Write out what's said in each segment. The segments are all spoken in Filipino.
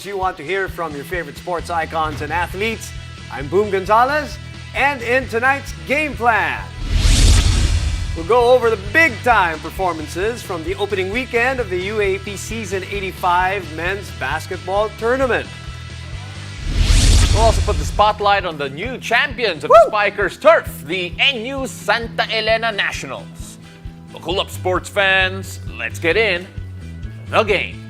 you want to hear from your favorite sports icons and athletes. I'm Boom Gonzalez, and in tonight's game plan, we'll go over the big-time performances from the opening weekend of the UAAP Season 85 Men's Basketball Tournament. We'll also put the spotlight on the new champions of the Spikers turf, the NU-Santa Elena Nationals. Buckle up, sports fans. Let's get in the game.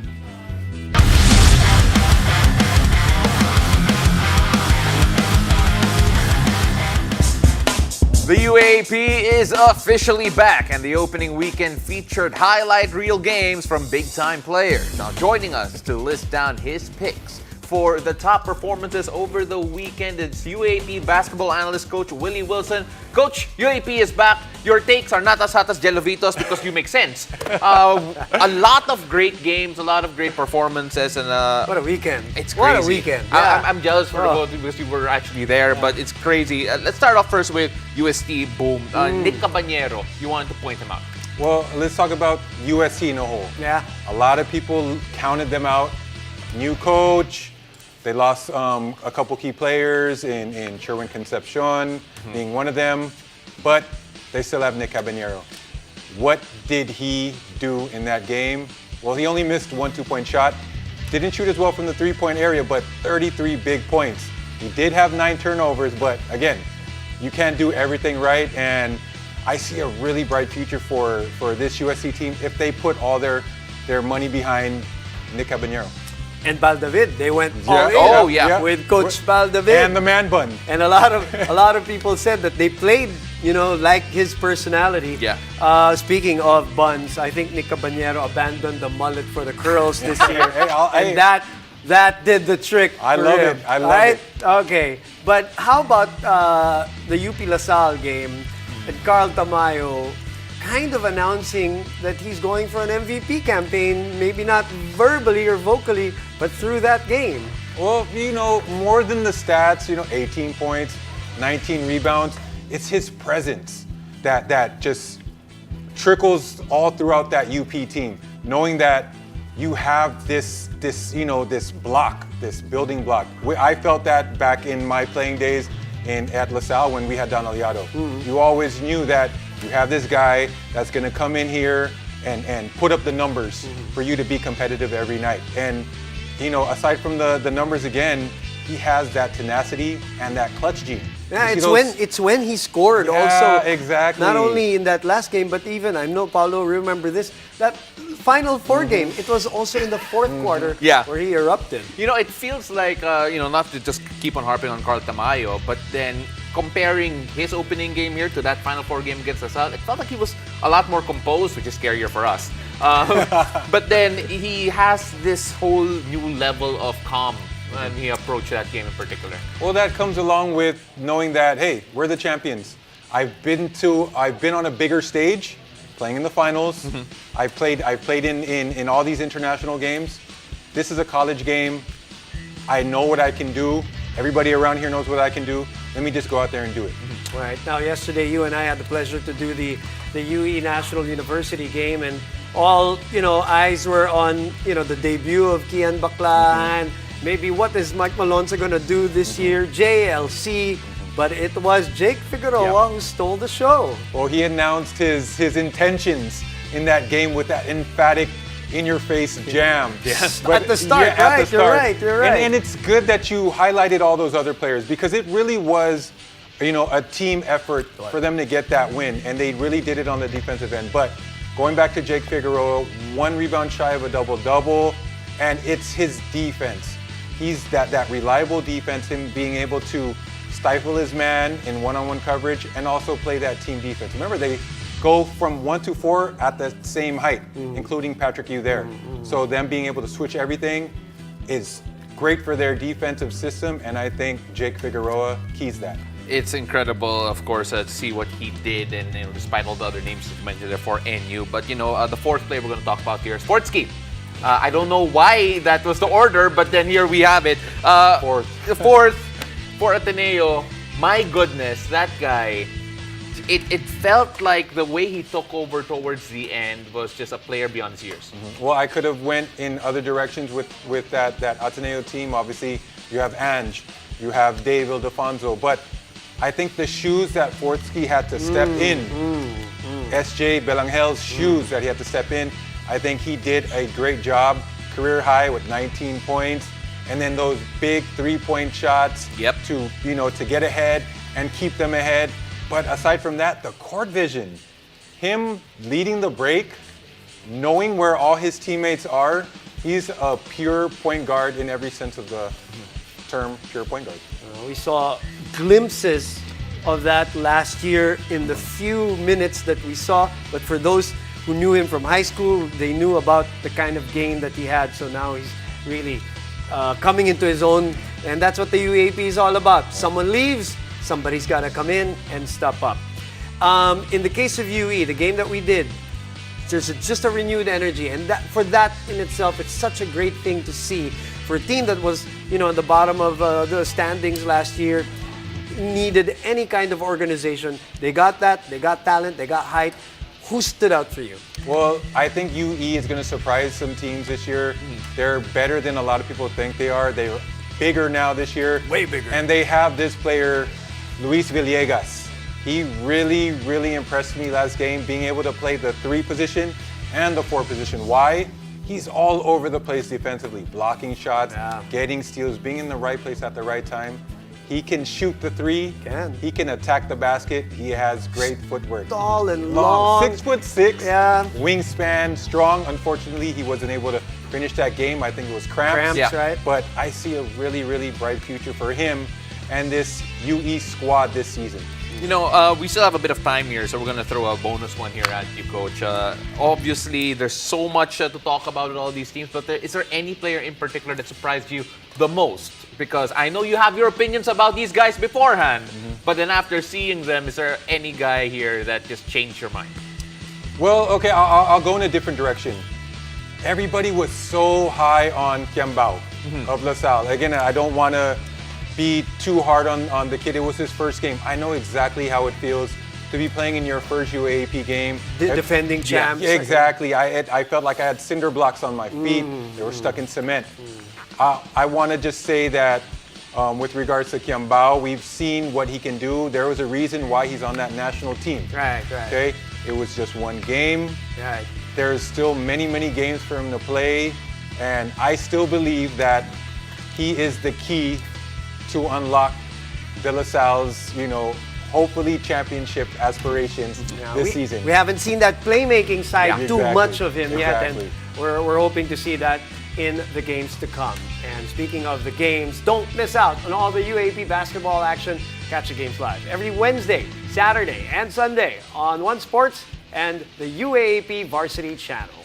The UAAP is officially back, and the opening weekend featured highlight reel games from big-time players. Now, joining us to list down his picks for the top performances over the weekend is UAAP basketball analyst Coach Willie Wilson. Coach, UAAP is back. Your takes are not as hot as Jelovitos because you make sense. A lot of great games, a lot of great performances, and what a weekend! It's crazy. What a weekend! Yeah. I'm jealous for the both because you were actually there, but it's crazy. Let's start off first with UST Boom. Nick Cabañero, you wanted to point him out. Well, let's talk about UST in a whole. Yeah. A lot of people counted them out. New coach. They lost a couple key players in Sherwin Concepcion, being one of them, but they still have Nick Cabañero. What did he do in that game? Well, he only missed one two-point shot. Didn't shoot as well from the three-point area, but 33 big points. He did have 9 turnovers, but again, you can't do everything right, and I see a really bright future for this USC team if they put all their money behind Nick Cabañero. And Baldavid, they went all in yeah. with Coach Baldavid. And the man bun. And a lot of people said that they played, like his personality. Yeah. Speaking of buns, I think Nick Cabañero abandoned the mullet for the curls this year. Hey, and that did the trick. I for love him, it. I love right? it. Okay. But how about the UP LaSalle game and Carl Tamayo kind of announcing that he's going for an MVP campaign, maybe not verbally or vocally, but through that game? Well, more than the stats, 18 points, 19 rebounds, it's his presence that just trickles all throughout that UP team, knowing that you have this block, this building block. I felt that back in my playing days at LaSalle when we had Don Aliado. You always knew that you have this guy that's going to come in here and put up the numbers for you to be competitive every night. And, aside from the numbers again, he has that tenacity and that clutch gene. Yeah, it's when he scored also. Exactly. Not only in that last game, but even, I know Paulo remember this, that Final Four game, it was also in the fourth quarter where he erupted. It feels like, not to just keep on harping on Carl Tamayo, but then comparing his opening game here to that Final Four game against LaSalle, it felt like he was a lot more composed, which is scarier for us. But then he has this whole new level of calm when he approached that game in particular. Well, that comes along with knowing that, hey, we're the champions. I've been on a bigger stage, playing in the finals. I played in all these international games. This is a college game. I know what I can do. Everybody around here knows what I can do. Let me just go out there and do it. All right. Now, yesterday, you and I had the pleasure to do the UE National University game, and all eyes were on the debut of Kian Baclahan. Maybe what is Mike Malonza going to do this year? JLC. But it was Jake Figueroa who stole the show. Well, he announced his intentions in that game with that emphatic in-your-face jam. Yes. At the start, right? At the start. You're right. And it's good that you highlighted all those other players because it really was, a team effort for them to get that win, and they really did it on the defensive end. But going back to Jake Figueroa, 1 rebound shy of a double-double, and it's his defense. He's that reliable defense, him being able to stifle his man in one-on-one coverage and also play that team defense. Remember, they go from 1 to 4 at the same height, including Patrick Yu there. So them being able to switch everything is great for their defensive system, and I think Jake Figueroa keys that. It's incredible, of course, to see what he did, and despite all the other names you mentioned there for NU. But the fourth player we're going to talk about here, Sportsky. I don't know why that was the order, but then here we have it. Fourth for Ateneo. My goodness, that guy it felt like the way he took over towards the end was just a player beyond his years. Well, I could have went in other directions with that Ateneo team. Obviously, you have Ange, you have Dave Ildefonso, but I think the shoes that Fortsky had to step in, SJ Belangel's shoes that he had to step in, I think he did a great job. Career high with 19 points, and then those big three-point shots to get ahead and keep them ahead. But aside from that, the court vision, him leading the break, knowing where all his teammates are, he's a pure point guard in every sense of the term, pure point guard. We saw glimpses of that last year in the few minutes that we saw, but for those who knew him from high school, they knew about the kind of game that he had. So now he's really coming into his own, and that's what the UAP is all about. Someone leaves, somebody's got to come in and step up. In the case of UE, the game that we did, there's just a renewed energy, and for that in itself, it's such a great thing to see for a team that was, at the bottom of the standings last year, needed any kind of organization. They got that. They got talent. They got height. Who stood out for you? Well, I think UE is going to surprise some teams this year. They're better than a lot of people think they are. They're bigger now this year. Way bigger. And they have this player, Luis Villegas. He really, really impressed me last game, being able to play the 3 position and the 4 position. Why? He's all over the place defensively, blocking shots, getting steals, being in the right place at the right time. He can shoot the 3. He can attack the basket. He has great footwork. Tall and long. 6'6". Yeah. Wingspan, strong. Unfortunately, he wasn't able to finish that game. I think it was cramps. Right? But I see a really, really bright future for him and this UE squad this season. We still have a bit of time here, so we're going to throw a bonus one here at you, Coach. Obviously, there's so much to talk about with all these teams, but is there any player in particular that surprised you the most? Because I know you have your opinions about these guys beforehand, but then after seeing them, is there any guy here that just changed your mind? Well, okay, I'll go in a different direction. Everybody was so high on Kiambao of LaSalle. Again, I don't want to be too hard on the kid. It was his first game. I know exactly how it feels to be playing in your first UAAP game. The defending champs. Yeah, exactly. I felt like I had cinder blocks on my feet. They were stuck in cement. I want to just say that with regards to Kiambao, we've seen what he can do. There was a reason why he's on that national team. Right. Okay? It was just one game. Right. There's still many, many games for him to play. And I still believe that he is the key to unlock De La Salle's, hopefully championship aspirations this season. We haven't seen that playmaking side too much of him yet, and Exactly. we're hoping to see that in the games to come. And speaking of the games, don't miss out on all the UAP basketball action. Catch the games live every Wednesday, Saturday, and Sunday on One Sports and the UAAP Varsity channel.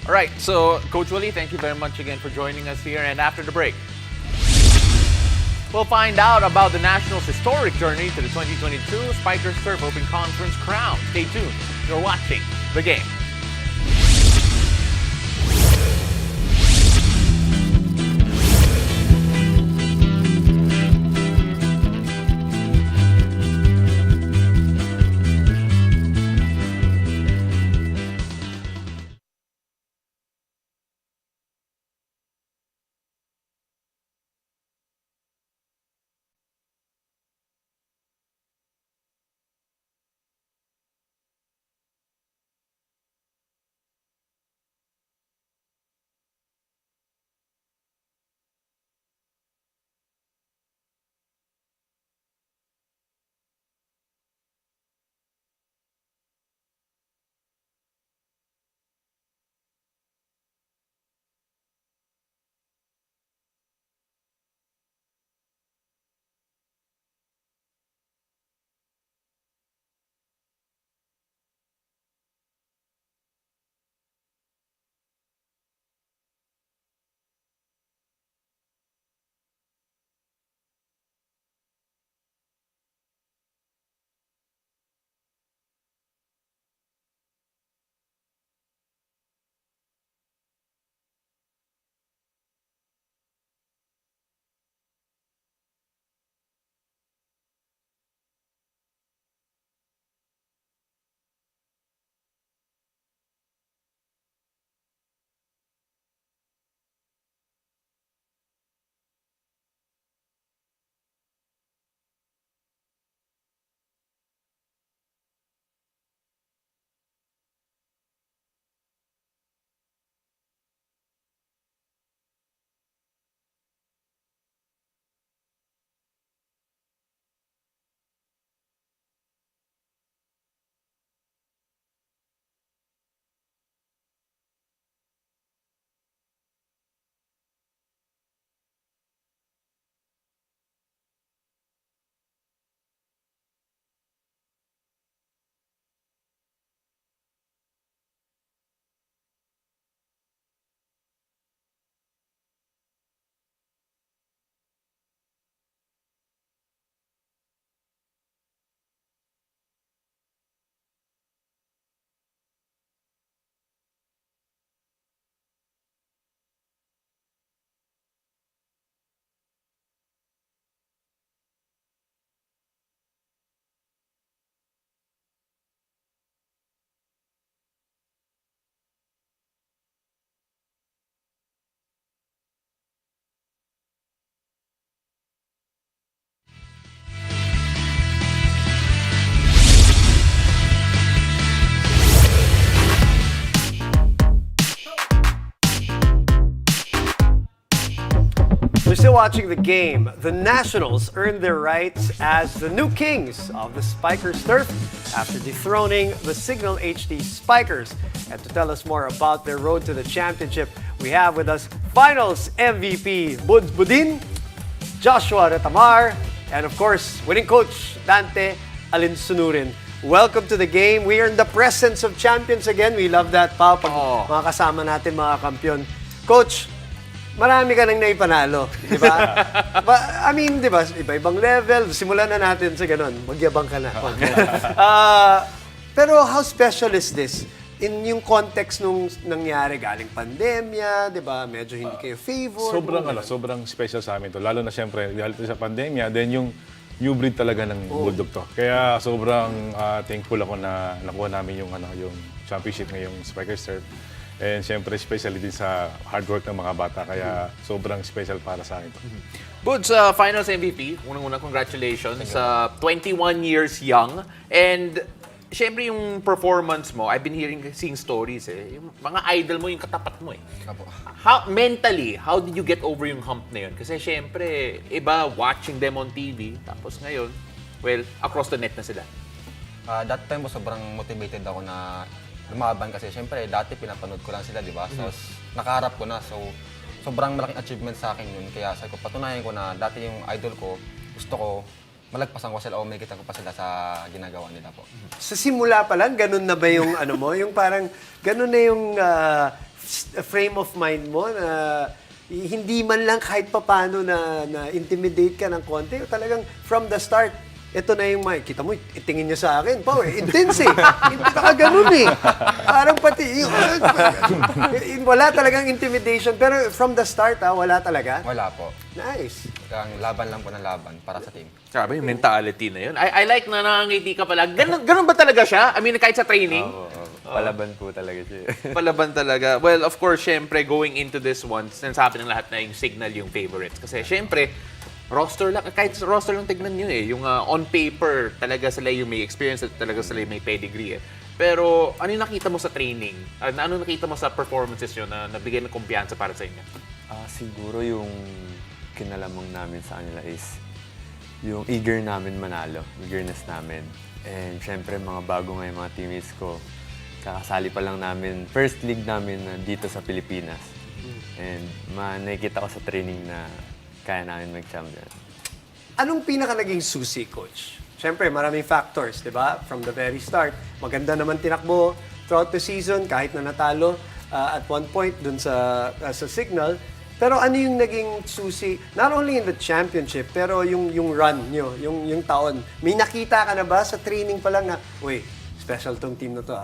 All right, so Coach Willie, thank you very much again for joining us here. And after the break, we'll find out about the Nationals' historic journey to the 2022 Spikers Turf Open Conference crown. Stay tuned. You're watching The Game. We're still watching the game. The Nationals earned their rights as the new kings of the Spikers turf after dethroning the Signal HD Spikers. And to tell us more about their road to the championship, we have with us Finals MVP Buds Budin, Joshua Retamar, and of course, winning coach Dante Alinsunurin. Welcome to the game. We are in the presence of champions again. We love that, Pao, pag mga kasama natin, mga kampiyon. Coach, marami ka nang naipanalo, di ba? I mean, di ba, iba-ibang level. Simulan na natin sa ganun. Magyabang ka na. Pero how special is this? In yung context nung nangyari galing pandemya, di ba? Medyo hindi kayo favor. Sobrang special sa amin to. Lalo na siyempre, dahil sa pandemya, then yung new breed talaga ng Bulldog to. Kaya sobrang thankful ako na nakuha namin yung championship ngayong Spikers Turf. And siyempre, especially din sa hard work ng mga bata. Kaya sobrang special para sa akin to. Buds, Finals MVP. Unang-una, congratulations. 21 years young. And siyempre yung performance mo, I've been seeing stories Yung mga idol mo, yung katapat mo Mentally, how did you get over yung hump na yun? Kasi siyempre, iba watching them on TV, tapos ngayon, well, across the net na sila. That time po sobrang motivated ako na lumaban kasi siyempre dati pinapanood ko lang sila, di ba? So, nakaharap ko na. So, sobrang malaking achievement sa akin yun. Kaya sabi ko, patunayan ko na dati yung idol ko, gusto ko malagpasan ko sila o may kita ko pa sila sa ginagawa nila po. Sa simula pa lang, ganun na ba yung yung parang, ganun na yung frame of mind mo na hindi man lang kahit papano na intimidate ka ng konti, talagang from the start, ito na yung kita mo, itingin niya sa akin, intense hindi ka ganun Parang pati, wala talagang intimidation, pero from the start, wala talaga? Wala po. Nice. Kaya laban lang po ng laban para sa team. Sabi, yung mentality na yun. I like na nakangiti ka pala. Ganun ba talaga siya? I mean, kahit sa training? Palaban po talaga siya. Palaban talaga. Well, of course, syempre, going into this one, sinasabi ng lahat na yung Signal yung favorites. Kasi syempre, roster lang, kahit roster lang tignan nyo yung on paper, talaga sila yung may experience at talaga sila yung may pedigree Pero ano yung nakita mo sa training? Ano nakita mo sa performances nyo na nabigay ng kumpiyansa para sa inyo? Siguro yung kinalamang namin sa kanila is yung eager namin manalo, eagerness namin. And syempre mga bago ngayon mga teammates ko, kakasali pa lang namin, first league namin dito sa Pilipinas. And nakikita ko sa training na kaya namin mag-champion. Anong pinaka naging susi, Coach? Siyempre, maraming factors, di ba? From the very start. Maganda naman tinakbo throughout the season, kahit na natalo at one point dun sa Signal. Pero ano yung naging susi, not only in the championship, pero yung run nyo, yung taon. May nakita ka na ba sa training pa lang na, uy, special tong team na to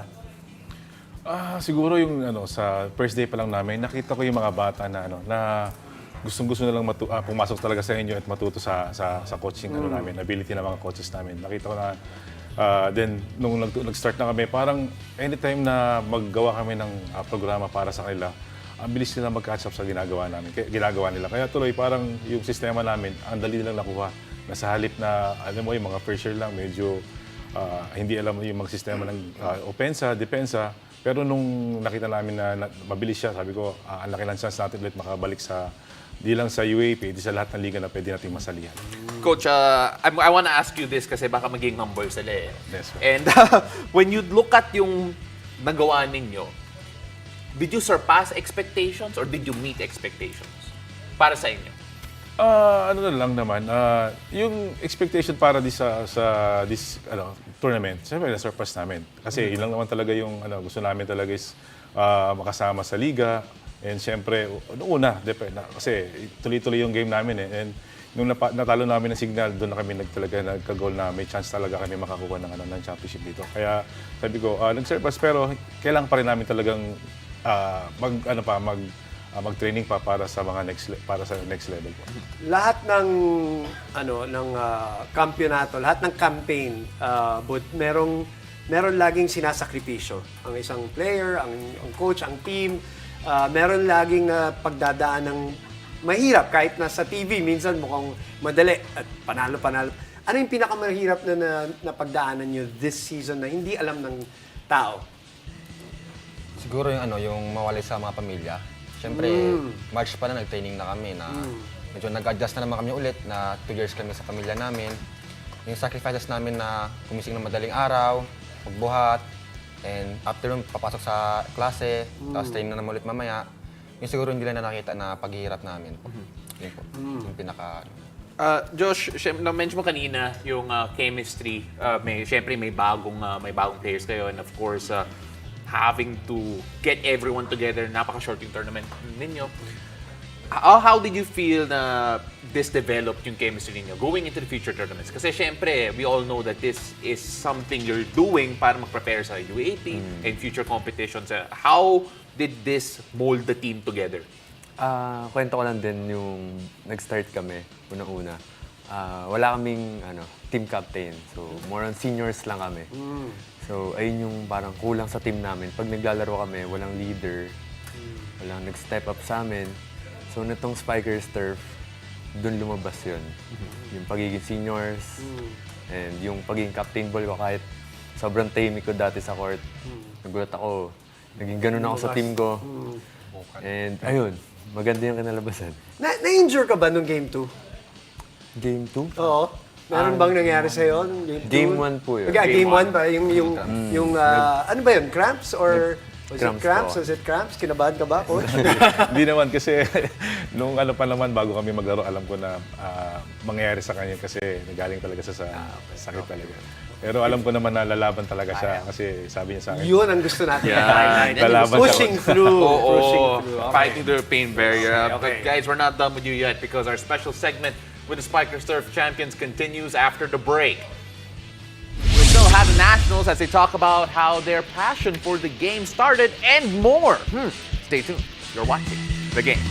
Siguro yung sa first day pa lang namin, nakita ko yung mga bata na na gustong-gusto na lang pumasok talaga sa inyo at matuto sa coaching namin, ability ng mga coaches namin. Nakita ko na then nung nag-start na kami, parang anytime na maggawa kami ng programa para sa kanila, ang bilis nila mag-catch up sa ginagawa nila. Kaya tuloy parang yung sistema namin, ang dali nilang nakuha. Na sa halip na, alam mo, yung mga first year lang, medyo hindi alam yung mga sistema ng opensa, depensa. Pero nung nakita namin na mabilis siya, sabi ko, ang laki ng chance natin ulit makabalik di lang sa UAAP, di sa lahat ng liga na pwede natin masalihan. Coach, I want to ask you this kasi baka maging humble sila Yes, And when you look at yung nagawa ninyo, did you surpass expectations or did you meet expectations para sa inyo? Ano na lang naman, yung expectation para sa this tournament, siyempre na-surpass namin. Kasi yun lang naman talaga yung gusto namin talaga is makasama sa liga. And siyempre, una, kasi tuloy-tuloy yung game namin And nung natalo namin ng Signal, doon na kami nagka-goal na may chance talaga kami makakuha ng championship dito. Kaya sabi ko, nag-surpass pero kailangan pa rin namin talagang mag-training pa para sa next level po. Lahat ng kampyonato, lahat ng campaign, but meron laging sinasakripisyo. Ang isang player, ang coach, ang team, meron laging pagdadaan ng mahirap kahit na sa TV minsan mukhang madali at panalo. Ano yung pinakamahirap na pagdaanan nyo this season na hindi alam ng tao? Siguro yung mawalay sa mga pamilya. Siyempre, March pa na nag-training na kami na medyo nag-adjust na naman kami ulit na 2 years kami sa pamilya namin. Yung sacrifices namin na gumising ng madaling araw, magbuhat, and after nun, papasok sa klase, tapos train na naman ulit mamaya. Yung siguro hindi lang na nakita na paghihirap namin po. Yun po, yung pinaka... Josh, na-mention mo kanina yung chemistry. Siyempre may bagong players kayo, and of course, having to get everyone together, napaka-short yung tournament ninyo. How did you feel na this developed yung chemistry ninyo going into the future tournaments? Kasi syempre, we all know that this is something you're doing para mag-prepare sa UAAP and future competitions. How did this mold the team together? Kwento ko lang din yung nag-start kami, unang-una. Wala kaming team captain. So, more on seniors lang kami. So, ayun yung parang kulang sa team namin. Pag naglalaro kami, walang leader, walang nag-step up sa amin. So, nitong Spikers Turf, dun lumabas yun. Yung pagiging seniors, and yung pagiging captain ball ko kahit sobrang tahimik ko dati sa court. Nagulat ako, naging ganun ako sa team ko. And ayun, maganda yung kinalabasan. Na-injure ka ba nung Game 2? Game 2? Oo. Meron bang nangyari sa'yo nung Game 2? Game 1 po yun. Game 1 ba? Yung ano ba yun? Cramps? Or was it Cramps cramps? po. Was it cramps? Kinabahan ka ba, coach? Hindi naman kasi nung pa naman bago kami maglaro, alam ko na mangyayari sa kanya kasi nagaling talaga sa sakit talaga. Pero alam ko naman na lalaban talaga siya kasi sabi niya sa akin. Yun ang gusto natin. Lalaban Pushing through. Pushing through. Okay. Fighting the pain barrier. Okay. But guys, we're not done with you yet because our special segment with the Spikers Turf champions continues after the break. We still have the Nationals as they talk about how their passion for the game started and more. Stay tuned. You're watching The Game.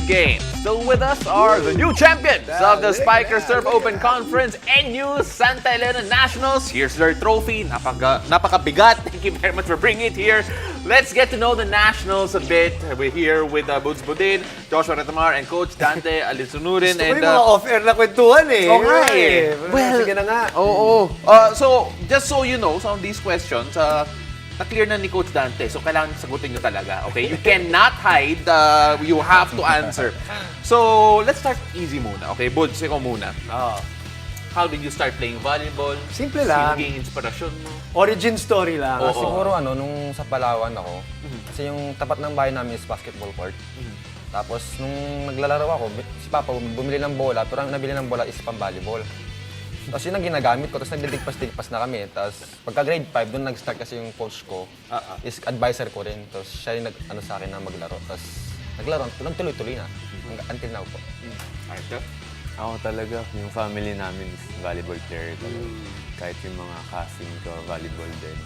game. Still with us are the new champions of the Spiker Surf Open Conference, NU-Sta Elena Nationals. Here's their trophy. Napakabigat. Thank you very much for bringing it here. Let's get to know the Nationals a bit. We're here with Buds Budin, Joshua Retamar, and Coach Dante Alisunurin. Gusto ko yung mga off-air na kwentuhan eh. Okay. Well, sige na nga. Oo. So, just so you know, some of these questions, na-clear na ni Coach Dante. So, kailangan sagutin nyo talaga. Okay? You cannot hide. You have to answer. So, let's start easy muna. Okay? Buds, ikaw muna. How did you start playing volleyball? Simple lang. Sino naging inspirasyon mo? Origin story lang. Oo. Siguro nung sa Palawan ako, kasi yung tapat ng bahay namin is basketball court. Tapos nung naglalaro ako, si Papa bumili ng bola, pero ang nabili ng bola is pang-volleyball. Tapos yun ang ginagamit ko, tapos nagdidigpas-digpas na kami. Tapos pagka grade 5, doon nag-start kasi yung coach ko, is advisor ko rin. Tapos siya yung nag-ano sa akin na maglaro. Tapos naglaro, tuloy-tuloy na. Until now po. Arthur? Ako talaga, yung family namin is volleyball player talaga. Kahit yung mga cousin ko, volleyball din.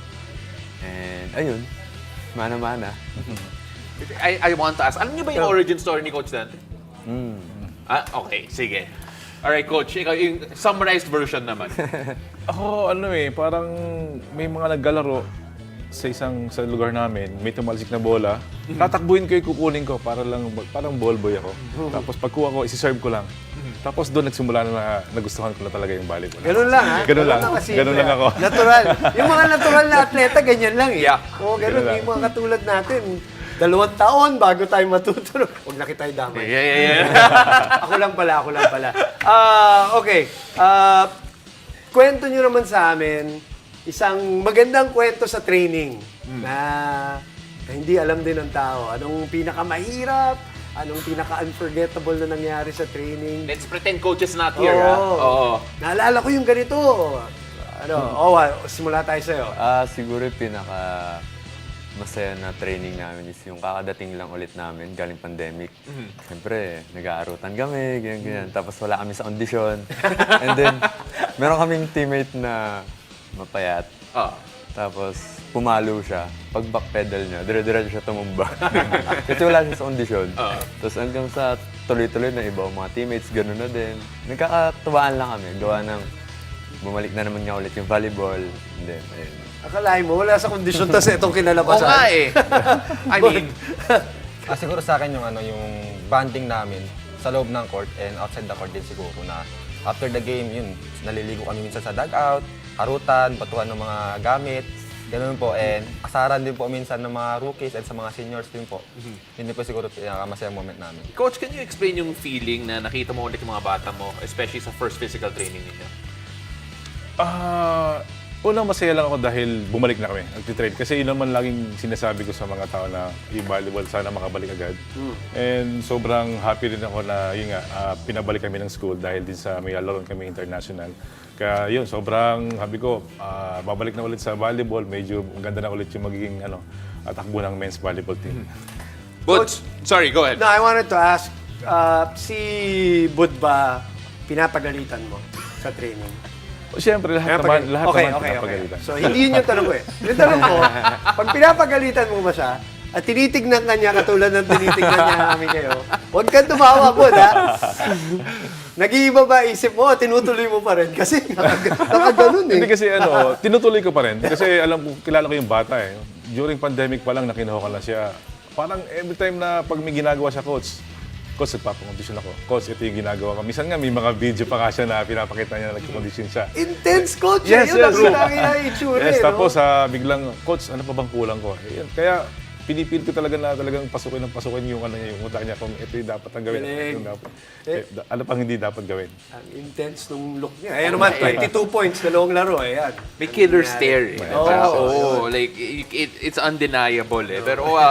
And ayun, mana-mana. I want to ask, alam niyo ba yung origin story ni Coach Dante? Okay, sige. Alright, Coach, ikaw yung summarized version naman. Ako, parang may mga naglalaro sa lugar namin, may tumalsik na bola, tatakbuhin ko yung kukunin ko parang ball boy ako. Tapos pagkuha ko, isi-serve ko lang. Tapos doon nagsimula na nagustuhan ko na talaga yung volleyball. Ganun lang, ha? Ganun lang. Ganun lang ako. Natural. Yung mga natural na atleta, ganyan lang eh. Yeah. Oo, ganun. Yung mga katulad natin, 2 taon bago tayo matutunan. Huwag na kita damay. Yeah. Ako lang pala. Okay. Kwento nyo naman sa amin, isang magandang kwento sa training na hindi alam din ng tao. Anong pinakamahirap? Anong pinaka-unforgettable na nangyari sa training? Let's pretend Coach is not here, Oo. Naalala ko yung ganito. Simula tayo sa'yo. Siguro yung pinaka masaya na training namin is yung kakadating lang ulit namin galing pandemic. Siyempre, nag-aarutan kami, ganyan. Tapos wala kami sa kondisyon. And then, meron kaming teammate na mapayat. Tapos, pumalo siya. Pag backpedal niya, dire-diretso siya tumumba. Kasi wala siya sa kondisyon. Tapos hanggang sa tuloy-tuloy na iba, mga teammates, gano'n na din. Nagkakatuwaan lang kami. Gawa ng bumalik na naman niya ulit yung volleyball. And then, ayun. Akalain mo, wala sa kondisyon, tapos itong kinalabasan. Oo nga eh. I mean, Siguro sa akin yung bonding namin sa loob ng court and outside the court din siguro na after the game, yun, naliligo kami minsan sa dugout, harutan, batuhan ng mga gamit, ganoon po. And asaran din po minsan ng mga rookies and sa mga seniors din po. Yun din po siguro pinakamasayang moment namin. Coach, can you explain yung feeling na nakita mo ulit yung mga bata mo, especially sa first physical training ninyo? Unang masaya lang ako dahil bumalik na kami, nagtitrain. Kasi yun naman laging sinasabi ko sa mga tao na yung volleyball sana makabalik agad. And sobrang happy rin ako na yun nga, pinabalik kami ng school dahil din sa may laron kami international. Kaya yun, sobrang happy ko, babalik na ulit sa volleyball. Medyo ganda na ulit yung magiging takbo ng men's volleyball team. Coach, sorry, go ahead. No, I wanted to ask, si Bud ba pinapagalitan mo sa training? Siyempre, lahat naman pinapagalitan. So, hindi yun yung tanong ko eh. Yung tanong ko, pag pinapagalitan mo ba siya, at tinitignan ka niya katulad ng tinitignan niya namin kayo, huwag kang tumawa po, ha? Nag-iiba ba isip mo o tinutuloy mo pa rin? Kasi nakaganon eh. Hindi kasi tinutuloy ko pa rin. Kasi kilala ko yung bata eh. During pandemic pa lang, nakinuha ko lang siya. Parang every time na pag may ginagawa siya, Coach, nagpapakondisyon ako. Coach, ito yung ginagawa ko. Minsan nga, may mga video pa nga siya na pinapakita niya na nagpapakondisyon siya. Intense, Coach. Yes, yun ang yes. sinakita itsura. Yes, no? tapos biglang, Coach, ano pa bang kulang ko? Ayun, kaya pinipilit ko talaga na talagang pasukin yung yung utak niya kung ito yung dapat ang gawin. Yung dapat. Ano pang hindi dapat gawin. Ang intense nung look niya. Ayan naman, 22 points, dalawang laro. Ayan. May killer stare eh. Like, it's undeniable eh. Pero,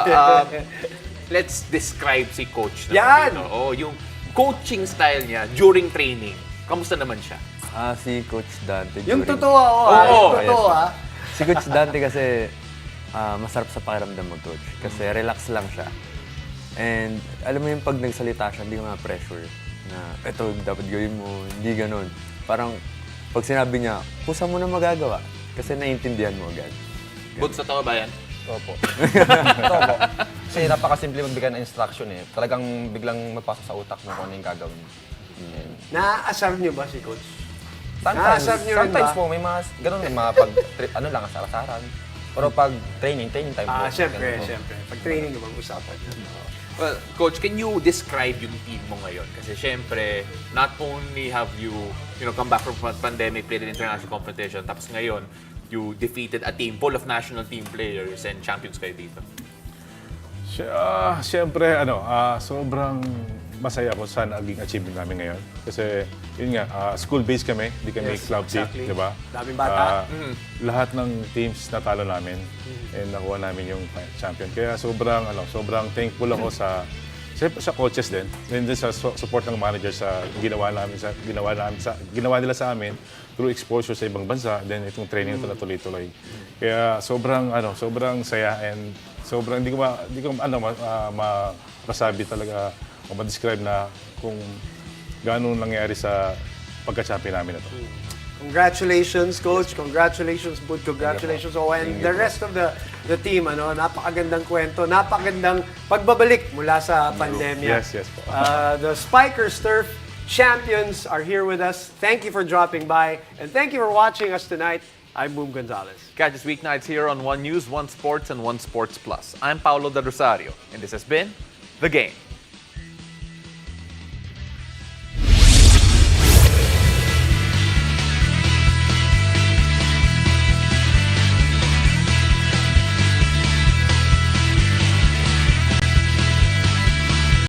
let's describe si Coach Yan! dito. Yung coaching style niya during training. Kamusta naman siya? Si Coach Dante. Yung during- totoo yung totoo Si Coach Dante kasi masarap sa pakiramdam mo, Coach. Kasi relax lang siya. And alam mo yung pag nagsalita siya, hindi ka ma-pressure na eto, dapat gawin mo, hindi ganun. Parang pag sinabi niya, kusa mo na magagawa kasi naiintindihan mo agad. Buds, totoo ba yan? Opo. Ito po. Kasi napakasimple magbigay ng instruction eh. Talagang biglang magpasok sa utak mo kung ano yung gagawin. Naaasar niyo ba si Coach? Sometimes, Naaasar niyo rin sometimes ba? po may mga ganun, may mga pag ano lang, asar-asaran. Pero pag training time po. Siyempre, ganun po. siyempre. Pag training naman, usapan yun. Well, Coach, can you describe yung team mo ngayon? Kasi syempre, not only have you come back from pandemic, played in international competition, tapos ngayon, you defeated a team full of national team players and champions kayo dito. Siyempre, sobrang masaya ako sa naging achievement namin ngayon. Kasi, yun nga, school-based kami, di kami Yes, club team, exactly. di ba? Daming bata. Lahat ng teams natalo namin and nakuha namin yung champion. Kaya sobrang thankful ako sa coaches din, and din sa support ng manager sa ginawa nila sa amin through exposure sa ibang bansa, then itong training na tuloy-tuloy. Kaya sobrang saya and sobrang hindi ko masabi talaga o ma-describe na kung gaano nangyari sa pagka-champion namin na to. Congratulations, Coach. Congratulations, Bud. Congratulations. And the rest of the team, napakagandang kwento, napakagandang pagbabalik mula sa pandemya. Yes po. The Spikers Turf champions are here with us. Thank you for dropping by, and thank you for watching us tonight. I'm Boom Gonzalez. Catch us weeknights here on One News, One Sports, and One Sports Plus. I'm Paulo De Rosario, and this has been The Game.